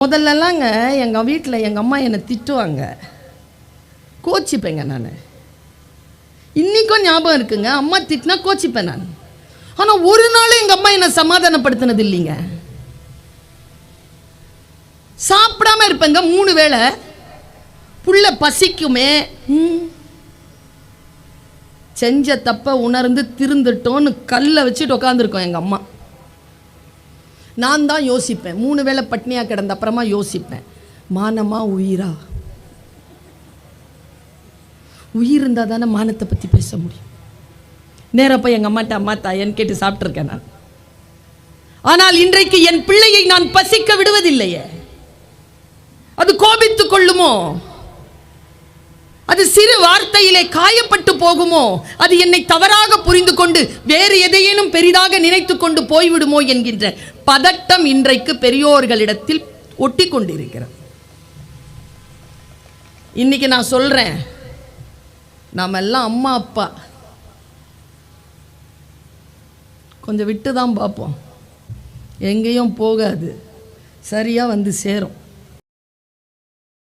முதல்லலாங்க எங்கள் வீட்டில் எங்கள் அம்மா என்னை திட்டுவாங்க, கோச்சிப்பேங்க நான். இன்றைக்கும் ஞாபகம் இருக்குங்க, அம்மா திட்டினா கோச்சிப்பேன் நான். ஆனால் ஒரு நாள் எங்கள் அம்மா என்னை சமாதானப்படுத்தினது இல்லைங்க. சாப்பிடாம இருப்பேங்க 3 வேளை, புள்ள பசிக்குமே, செஞ்ச தப்ப உணர்ந்து திருந்துட்டோன்னு கல்லை வச்சுட்டு உட்காந்துருக்கோம் எங்கள் அம்மா. நான் தான் யோசிப்பேன், 3 வேளை பட்னியாக கிடந்த அப்புறமா யோசிப்பேன், மானமா உயிரா? உயிர் இருந்தால் தானே மானத்தை பற்றி பேச முடியும். நேரப்போ எங்கள் அம்மாட்ட அம்மா தாயன்னு கேட்டு சாப்பிட்ருக்கேன் நான். ஆனால் இன்றைக்கு என் பிள்ளையை நான் பசிக்க விடுவதில்லையே. அது கோபித்து கொள்ளுமோ? அது சிறு வார்த்தையிலே காயப்பட்டு போகுமோ? அது என்னை தவறாக புரிந்து கொண்டு வேறு எதையேனும் பெரிதாக நினைத்து கொண்டு போய்விடுமோ என்கின்ற பதட்டம் இன்றைக்கு பெரியோர்களிடத்தில் ஒட்டி கொண்டிருக்கிறது. இன்னைக்கு நான் சொல்றேன், நாம எல்லாம் அம்மா அப்பா கொஞ்சம் விட்டு தான் பார்ப்போம், எங்கேயும் போகாது, சரியா வந்து சேரும்.